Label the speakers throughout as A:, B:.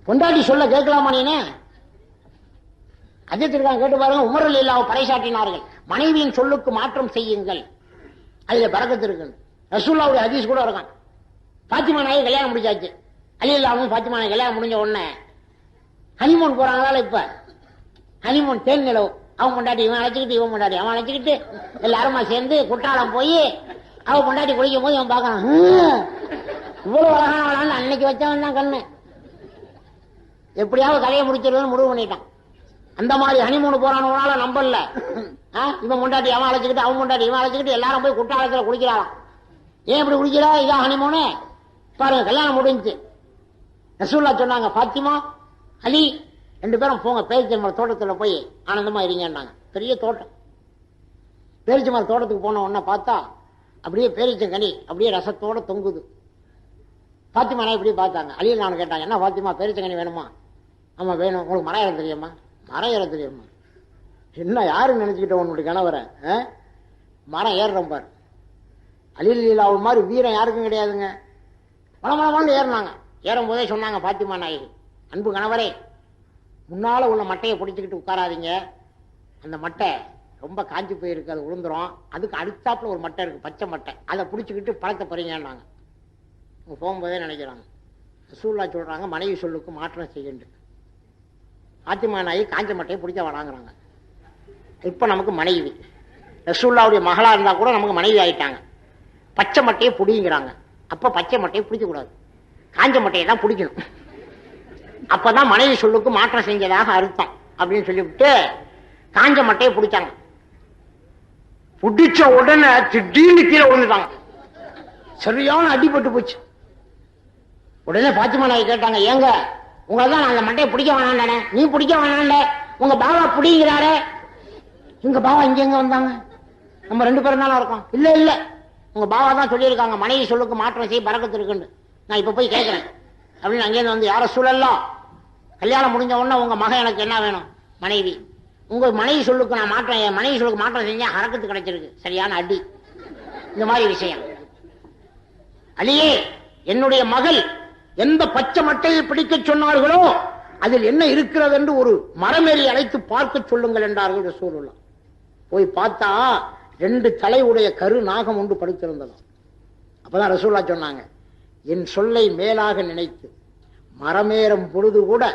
A: பொண்டாட்டி சொல்ல கேட்கலாமா நீனே? அஜித்திருக்காங்க, கேட்டு பாருங்க. உமர் ரலியல்லாஹு பறைசாட்டினார்கள், மனைவியின் சொல்லுக்கு மாற்றம் செய்யுங்கள், அதுல பரக்கத்து இருக்கு. ரசூலுல்லாஹ்வுடைய ஹதீஸ் கூட இருக்கான். பாத்திமா நாயை கல்யாணம் முடிச்சாச்சு. அலி அல்லாஹ்வும் பாத்திமா நாயை கல்யாணம் முடிஞ்ச உடனே ஹனிமூன் போறாங்களா? இப்ப ஹனிமூன் தேன் நிலவு. அவன் கொண்டாடி இவன் அழைச்சிக்கிட்டு, இவன் கொண்டாடி அவன் அழைச்சிக்கிட்டு, எல்லாருமா சேர்ந்து குற்றாலம் போய் அவன் கொண்டாடி குளிக்கும் போது இவன் பார்க்கறான், இவ்வளவு அழகான அன்னைக்கு வச்சவன் தான் கண்ணு. எப்படியாவது கதையை முடிச்சிருன்னு முடிவு பண்ணிட்டான். அந்த மாதிரி ஹனிமூனு போறானவனால நம்பல. இவன் கொண்டாடி அவன் அழைச்சிக்கிட்டு, அவன் கொண்டாடி இவன் அழைச்சிக்கிட்டு எல்லாரும் போய் குற்றாலத்துல குளிக்கிறாளாம். ஏன் இப்படி குளிக்கிறா? இதான் ஹனிமூனு. பாருங்க, கல்யாணம் முடிஞ்சு ரசூலுல்லாஹ் சொன்னாங்க, பாத்திமா அலி 2 பேரும் போங்க, பேரிச்சம்பழ தோட்டத்துல போய் ஆனந்தமா இருங்கன்னாங்க. பெரிய தோட்டம். பேரிச்சம்பழ தோட்டத்துக்கு போன உடனே பார்த்தா அப்படியே பேரிச்சங்கனி அப்படியே ரசத்தோட தொங்குது. பாத்திமா நான் இப்படி பார்த்தாங்க. அலி நான் கேட்டாங்க, என்ன பாத்திமா பேரிச்சங்கனி வேணுமா? ஆமா வேணும். உங்களுக்கு மரம் ஏற தெரியுமா? மரம் ஏற தெரியுமா? என்ன யாருன்னு நினைச்சுக்கிட்ட உன்னுடைய கணவரை? மரம் ஏறுறோம் பாரு. அலிலாவு மாதிரி வீரம் யாருக்கும் கிடையாதுங்க. மலமளமான்னு ஏறினாங்க. ஏறும் போதே சொன்னாங்க பாத்திமா நாயகி, அன்பு கணவரே, முன்னால உள்ள மட்டையை பிடிச்சிக்கிட்டு உட்காராதீங்க. அந்த மட்டை ரொம்ப காஞ்சி போயிருக்கு, அது விழுந்துரும். அதுக்கு அடுத்தாப்புல ஒரு மட்டை இருக்கு, பச்சை மட்டை, அதை பிடிச்சிக்கிட்டு பழத்தை போறீங்கன்னாங்க. அவங்க போகும்போதே நினைக்கிறாங்க. ரசூலுல்லாஹ் சொல்றாங்க, மனைவி சொல்லுக்கு மாற்றம் செய்யுண்டு. பாத்திமா நாயகி காஞ்ச மட்டையை பிடிச்ச வராங்கிறாங்க. இப்ப நமக்கு மனைவி ரசூலுல்லாஹ்வுடைய மகளா இருந்தா கூட நமக்கு மனைவி ஆயிட்டாங்க. பச்சை மட்டையை பிடிங்கிறாங்க. அப்ப பச்சை மட்டையை பிடிக்க கூடாது, காஞ்ச மட்டையை தான் பிடிக்கணும். அப்பதான் மனைவி சொல்லுக்கு மாற்றம் செஞ்சதாக அர்த்தம் அப்படின்னு சொல்லிவிட்டு காஞ்ச மட்டையை பிடிச்சாங்க. பிடிச்ச உடனே திடீர்னு கீழே விழுந்துட்டாங்க. சரியான அடிபட்டு போச்சு. உடனே பாத்திமா நாயகி கேட்டாங்க, ஏங்க உங்களதான் நான் அந்த மட்டையை பிடிக்க வேணாண்டானே, நீ பிடிக்க வேணாண்ட, உங்க பாவா பிடிங்கிறாரே. எங்க பாவா இங்க எங்க வந்தாங்க? நம்ம 2 பேரும் தானே இருக்கோம். இல்ல இல்ல, உங்க பாவா தான் சொல்லியிருக்காங்க மனைவி சொல்லுக்கு மாற்றம் செய்ய பரக்கத்து இருக்குன்னு. நான் இப்ப போய் கேட்கிறேன் அப்படின்னு அங்கேருந்து வந்து, யார சூழல்லாம் கல்யாணம் முடிஞ்ச உடனே உங்க மகன் எனக்கு என்ன வேணும்? மனைவி. உங்க மனைவி சொல்லுக்கு நான் மாற்றம், என் மனைவி சொல்லுக்கு மாற்றம் செஞ்சா ஹரக்கத்து கிடைச்சிருக்கு. சரியான அடி. இந்த மாதிரி விஷயம். அலியே, என்னுடைய மகள் எந்த பச்சை மட்டையை பிடிக்க சொன்னார்களோ அதில் என்ன இருக்கிறது என்று ஒரு மரமேறி அழைத்து பார்க்க சொல்லுங்கள் என்றார்கள் ரசூலுல்லாஹ். போய் பார்த்தா 2 தலை உடைய கரு நாகம் ஒன்று படுத்திருந்ததாம். அப்பதான் ரசூலுல்லாஹ் சொன்னாங்க, என் சொல்லை மேலாக நினைத்து மரமேறும் பொழுது கூட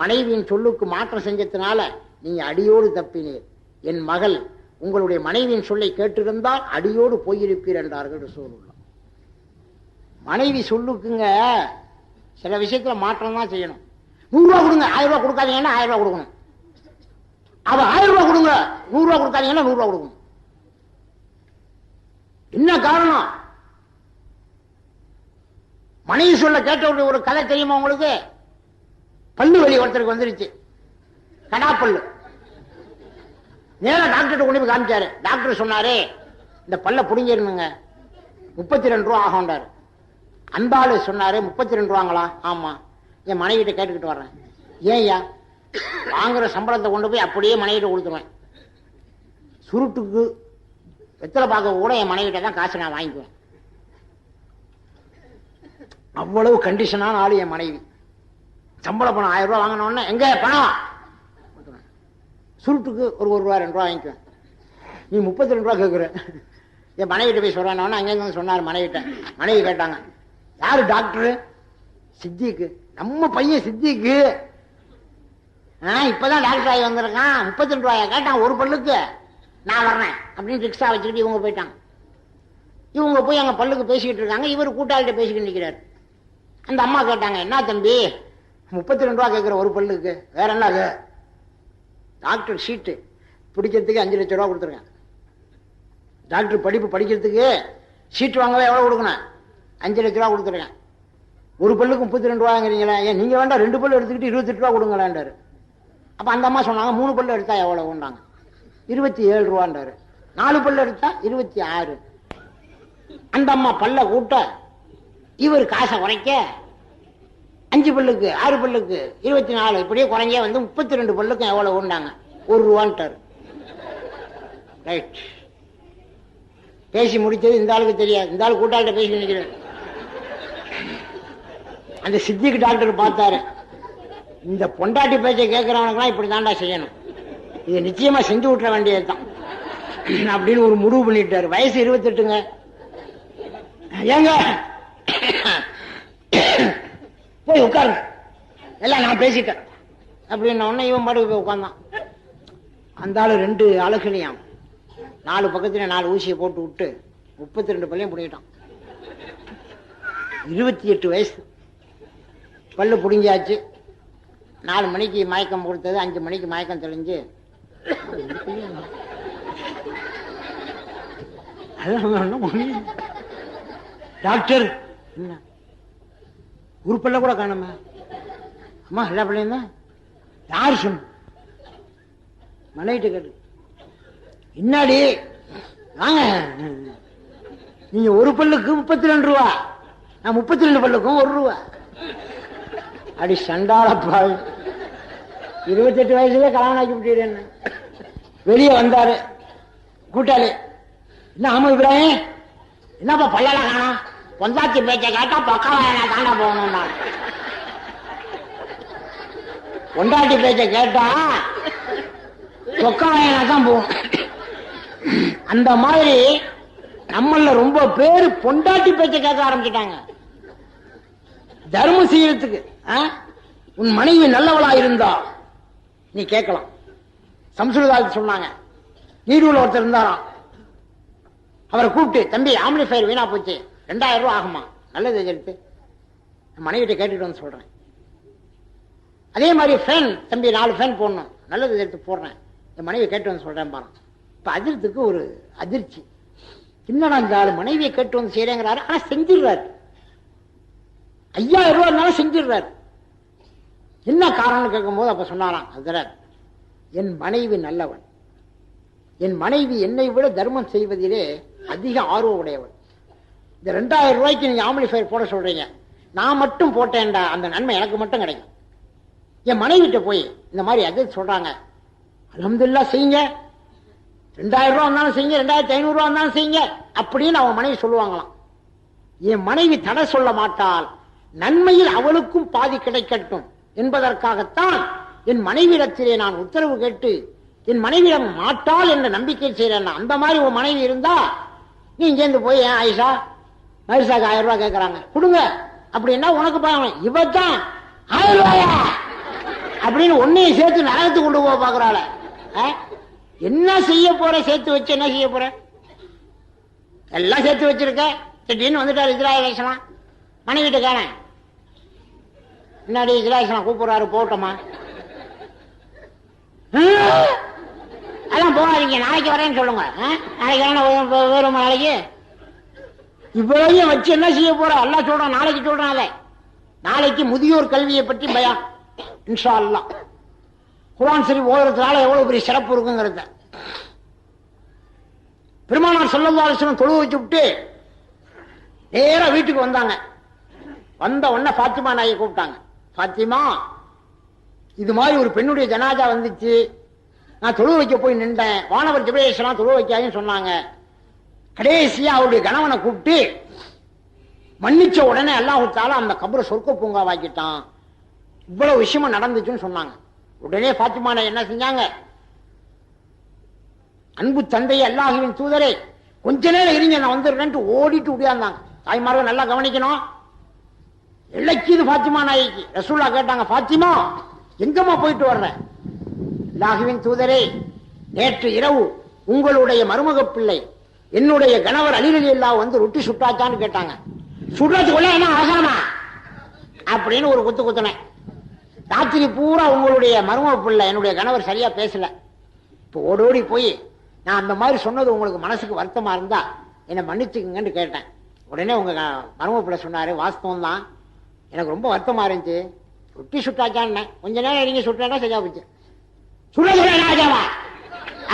A: மனைவியின் சொல்லுக்கு மாற்றம் செஞ்சதுனால நீங்க அடியோடு தப்பினீர். என் மகள் உங்களுடைய மனைவியின் சொல்லை கேட்டிருந்தால் அடியோடு போயிருப்பீர் என்றார்கள் ரசூலுல்லாஹ். மனைவி சொல்லுக்குங்க சில விஷயத்துல மாற்றம் தான் செய்யணும். 100 ரூபா கொடுங்க, 1000 ரூபா கொடுக்காதீங்கன்னா 1000 ரூபா கொடுக்கணும். அவ 1000 ரூபா கொடுங்க, 100 ரூபா கொடுக்காதீங்கன்னா 100 ரூபா கொடுக்கணும். என்ன காரணம்? மனைவி சொல்ல கேட்ட ஒரு கதை தெரியுமா உங்களுக்கு? பல்லு வலி ஒருத்தருக்கு வந்துருச்சு, கடாப்பல்லு. நேரா டாக்டர் கொண்டு போய் காமிச்சாரு. டாக்டர் சொன்னாரு, இந்த பல்ல புடிங்கிருந்துங்க, 32 ரூபா ஆகும்டாரு. அந்த ஆளு சொன்னாரு, 32 ரூபாங்களா? ஆமா. என் மனைவிட்ட கேட்டுக்கிட்டு வர்றேன். ஏன்யா? வாங்குற சம்பளத்தை கொண்டு போய் அப்படியே மனைவிட்ட கொடுத்துருவேன். சுருட்டுக்கு வெத்தலை பார்க்க கூட என் மனைவிட்ட தான் காசு நான் வாங்கிக்குவேன். அவ்வளவு கண்டிஷனான ஆளு என் மனைவி. சம்பள பணம் 1000 ரூபாய் வாங்கினோடனே எங்க பணம்? சுருட்டுக்கு ஒரு ரூபா 2 ரூபா வாங்கிக்குவேன். நீ 32 ரூபா கேட்குற. என் மனைவிட்ட போய் சொல்றேன். அங்கே சொன்னார் மனைவிட்ட. மனைவி கேட்டாங்க, யாரு டாக்டரு? சித்திக்கு. நம்ம பையன் சித்திக்கு இப்பதான் டாக்டர் ஆகி வந்திருக்கான். 32 ரூபாயா கேட்டான் ஒரு பல்லுக்கு. நான் வர்றேன் அப்படின்னு ரிக்ஷா வச்சுக்கிட்டு இவங்க போயிட்டாங்க. இவங்க போய் அங்க பல்லுக்கு பேசிக்கிட்டு இருக்காங்க. இவர் கூட்டாளிட்ட பேசிக்கிட்டு நிற்கிறார். அந்த அம்மா கேட்டாங்க, என்ன தம்பி 32 ரூபா கேட்கிற ஒரு பல்லுக்கு, வேற என்ன? அது டாக்டர் சீட்டு பிடிக்கிறதுக்கு 5 லட்சம் ரூபா கொடுத்துருங்க. டாக்டர் படிப்பு படிக்கிறதுக்கு சீட்டு வாங்கவே எவ்வளவு கொடுக்கணும்? 5 லட்சம் ரூபா கொடுத்துருங்க. ஒரு பல்லுக்கு 32 ரூபாங்கிறீங்களா? ஏன் நீங்க வேண்டாம் 2 பல்லு எடுத்துக்கிட்டு 28 ரூபா கொடுங்களான்டாரு. அப்ப அந்த அம்மா சொன்னாங்க, 3 பல்லு எடுத்தா எவ்வளவு உண்டாங்க? 27 ரூபான்டாரு. 4 பல்லு எடுத்தா 26. அந்த அம்மா பல்ல கூட்ட இவர் காசை குறைக்க 5 பல்லுக்கு 6 பல்லுக்கு 24 இப்படியே குறைஞ்சே வந்து 32 பல்லுக்கும் எவ்வளவு உண்டாங்க? 1 ரூபான்ட்டாரு. ரைட். பேசி முடிச்சது இந்த ஆளுக்கு தெரியாது. இந்த ஆள் கூட்டாளிட்ட பேசி நினைக்கிறேன். அந்த சித்திக்கு டாக்டர் பார்த்தாரு, இந்த பொண்டாட்டி பேச்சை கேட்கறவனுக்குலாம் இப்படி தாண்டா செய்யணும், இதை நிச்சயமா செஞ்சு விட்டுற வேண்டியதுதான் அப்படின்னு ஒரு முடிவு பண்ணிட்டாரு. வயசு 28ங்க. ஏங்க போய் உட்காருங்க, எல்லாம் நான் பேசிட்டேன் அப்படின்னு உடனே இவன் பாட்டு போய் உட்கார்ந்தான். அந்த ஆளு 2 அழகுலையும் 4 பக்கத்துல 4 ஊசியை போட்டு விட்டு 32 பல்லையும் பிடிக்கிட்டான். 28 வயசு, பல்லு புடிஞ்சாச்சு. 4 மணிக்கு மயக்கம் கொடுத்தது, 5 மணிக்கு மயக்கம் தெளிஞ்சு டாக்டர் என்ன ஒரு பல்ல கூட காணுமா? அம்மா எல்லா பிள்ளைங்க யாரு சொன்ன? மனைவிட்ட கேட்டு, என்னாடி வாங்க, நீங்க ஒரு பல்லுக்கு 32 ரூபா, நான் 32 பல்லுக்கும் 1 ரூபா. அடி சண்டாளப்பா, 28 வயசுல கல்யாணம் ஆக்கி விட்டு என்ன. வெளியே வந்தாரு கூட்டாளி, என்ன ஆமா இப்ராஹிம், என்னப்பா பல்லெல்லாம் காணோம்? பொந்தாச்சி பேச்ச கேட்டா பக்கம் தாண்டா போகணும். நான் பொண்டாட்டி பேச்ச கேட்டா சொக்காயனா தான் போகும். அந்த மாதிரி நம்மள ரொம்ப பேரு பொண்டாட்டி பேச்ச கேட்க ஆரம்பிச்சுட்டாங்க. தர்மம் செய்யறதுக்கு உன் மனைவி நல்லவளா இருந்தா நீ கேட்கலாம். சம்ஸ்கிருதாவில் சொன்னாங்க, நீடூல ஒருத்தர் இருந்தாராம். அவரை கூப்பிட்டு, தம்பி ஆம்பிளிஃபயர் வீணா போச்சு, 2000 ரூபாய் ஆகுமா, நல்லது எடுத்து மனைவிட்ட கேட்டுட்டு வந்து சொல்றேன். அதே மாதிரி ஃபேன், தம்பி 4 ஃபேன் போடணும், நல்லது எடுத்து போடுறேன், என் மனைவி கேட்டு வந்து சொல்றேன் பாரு. இப்ப அதிர்த்துக்கு ஒரு அதிர்ச்சி, என்னடா இந்த ஆளு மனைவியை கேட்டு வந்து செய்யறேங்கிறாரு, ஆனா செஞ்சிடுறாரு. 5000 ரூபாய் இருந்தாலும் செஞ்சிடுறாரு. என்ன காரணம்னு கேட்கும் போது அப்ப சொன்னாராம், அதுல என் மனைவி நல்லவன், என் மனைவி என்னை விட தர்மம் செய்வதிலே அதிக ஆர்வம் உடையவள். இந்த 2000 ரூபாய்க்கு நீங்க ஆம்பிளிஃபயர் போட சொல்றீங்க, நான் மட்டும் போட்டேன்டா அந்த நன்மை எனக்கு மட்டும் கிடைக்கும். என் மனைவிட்ட போய் இந்த மாதிரி அது சொல்றாங்க, அல்ஹம்துலில்லாஹ் செய்யுங்க, 2000 ரூபாய் இருந்தாலும் செய்யுங்க, 2500 ரூபாய் இருந்தாலும் செய்யுங்க அப்படின்னு அவன் மனைவி சொல்லுவாங்களாம். என் மனைவி தடை சொல்ல மாட்டாள், நன்மையில் அவளுக்கும் பாதி கிடைக்கட்டும் என்பதற்காகத்தான் என் மனைவியிடத்திலே நான் உத்தரவு கேட்டு என் மனைவியிடம் மாட்டாள் என்ற நம்பிக்கை செய்யறேன். அந்த மாதிரி உன் மனைவி இருந்தா நீ இங்கேருந்து போய், ஏன் ஆயிஷா மரிசாக்கு 1000 ரூபாய் கேட்கறாங்க கொடுங்க அப்படின்னா உனக்கு பாருங்க, இவத்தான் 1000 ரூபாயா அப்படின்னு ஒன்னையும் சேர்த்து நரகத்துக்கு கொண்டு போக பாக்குறாள். என்ன செய்ய போற? சேர்த்து வச்சு என்ன செய்ய போற? எல்லாம் சேர்த்து வச்சிருக்க, திடீர்னு வந்துட்டாரு இஸ்ராயேல். மனைவிட்ட கேன முன்னாடி இஸ்ராயேல் கூப்பிடுறாரு, போட்டோமா? அதான் போகாதீங்க, நாளைக்கு வரேன்னு சொல்லுங்க. நாளைக்கு வரேன், வேறும் நாளைக்கு இவ்வளவையும் வச்சு என்ன செய்ய போற? அல்லாஹ் சொல்றான், நாளைக்கு சொல்றான். அதை நாளைக்கு முதியோர் கல்வியை பற்றி பயான் இன்ஷா அல்லாஹ். குர்ஆன் ஷரீஃப் ஓதுறதுனால எவ்வளவு பெரிய சிறப்பு இருக்குங்கிறத பெருமானார் ஸல்லல்லாஹு அலைஹி வஸல்லம் தொழுக வச்சு விட்டு நேரா வீட்டுக்கு வந்தாங்க. வந்த உடனே ஃபாத்திமா நாயை கூப்பிட்டாங்க. ஃபாத்திமா, இது மாதிரி ஒரு பெண்ணுடைய ஜனாதா வந்துச்சு, நான் தொழுக வைக்க போய் நின்றேன், வானவர் ஜிப்ரீல் அலைஹிஸ்ஸலாம் தொழுக வைக்காதுன்னு சொன்னாங்க. கடைசியா அவருடைய கணவனை கூப்பிட்டு மன்னிச்ச உடனே அல்லாஹ் தஆலா அந்த கபரை சொர்க்க பூங்காவாக்கிட்டான், இவ்வளவு விஷயமும் நடந்துச்சுன்னு சொன்னாங்க. உடனே ஃபாத்திமா நாய் என்ன செஞ்சாங்க? அன்பு தந்தையை அல்லாஹ்வின் தூதரே கொஞ்ச நேரம் இருங்க, நான் வந்துடுறேன்ட்டு ஓடிட்டு உடையாந்தாங்க. தாய்மார்கள் நல்லா கவனிக்கணும். இலக்கியது ஃபாத்திமா நாய்க்கு. ரசூலுல்லாஹ் கேட்டாங்க, ஃபாத்திமா எங்கம்மா போயிட்டு வர்ற? அல்லாஹ்வின் தூதரே, நேற்று இரவு உங்களுடைய மருமக பிள்ளை என்னுடைய கணவர் அலி ரலியல்லாஹு வந்து ரொட்டி சுட்டாச்சான்னு கேட்டாங்க. சுடுறதுக்குள்ள என்ன ஆகாமா அப்படின்னு ஒரு குத்து குத்துனேன். ராத்திரி பூரா உங்களுடைய மருமக பிள்ளை என்னுடைய கணவர் சரியா பேசல. இப்போ ஓடோடி போய் நான் அந்த மாதிரி சொன்னது உங்களுக்கு மனசுக்கு வருத்தமா இருந்தா என்னை மன்னிச்சுக்குங்கன்னு கேட்டேன். உடனே உங்க மருமக பிள்ளை சொன்னாரு, வாஸ்தவம் தான், எனக்கு ரொம்ப வருத்தமா இருந்துச்சு, ரொட்டி சுட்டாச்சான்னு கொஞ்ச நேரம் நீங்க சுட்டா சரியா போச்சு, சுட ராஜாவா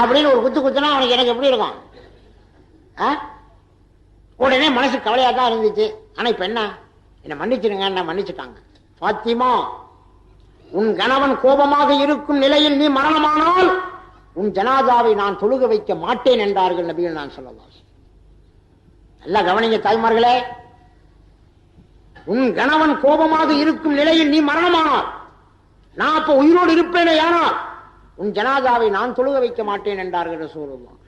A: அப்படின்னு ஒரு குத்து குத்துனா அவனுக்கு எனக்கு எப்படி இருக்கும்? உடனே மனசு கவலையா தான் இருந்துச்சு. ஆனா இப்ப என்ன, என்னை மன்னிச்சிருங்க, மன்னிச்சுட்டாங்க. ஃபாத்திமா, உன் கணவன் கோபமாக இருக்கும் நிலையில் நீ மரணமானால் உன் ஜனாதாவை நான் தொழுக வைக்க மாட்டேன் என்றார்கள் நபிகள் நான் சொல்லலாம். நல்லா கவனிங்க தாய்மார்களே, உன் கணவன் கோபமாக இருக்கும் நிலையில் நீ மரணமானால் நான் அப்ப உயிரோடு இருப்பேனே, ஆனால் உன் ஜனாதாவை நான் தொழுக வைக்க மாட்டேன் என்றார்கள் ரசூலுல்லாஹ்.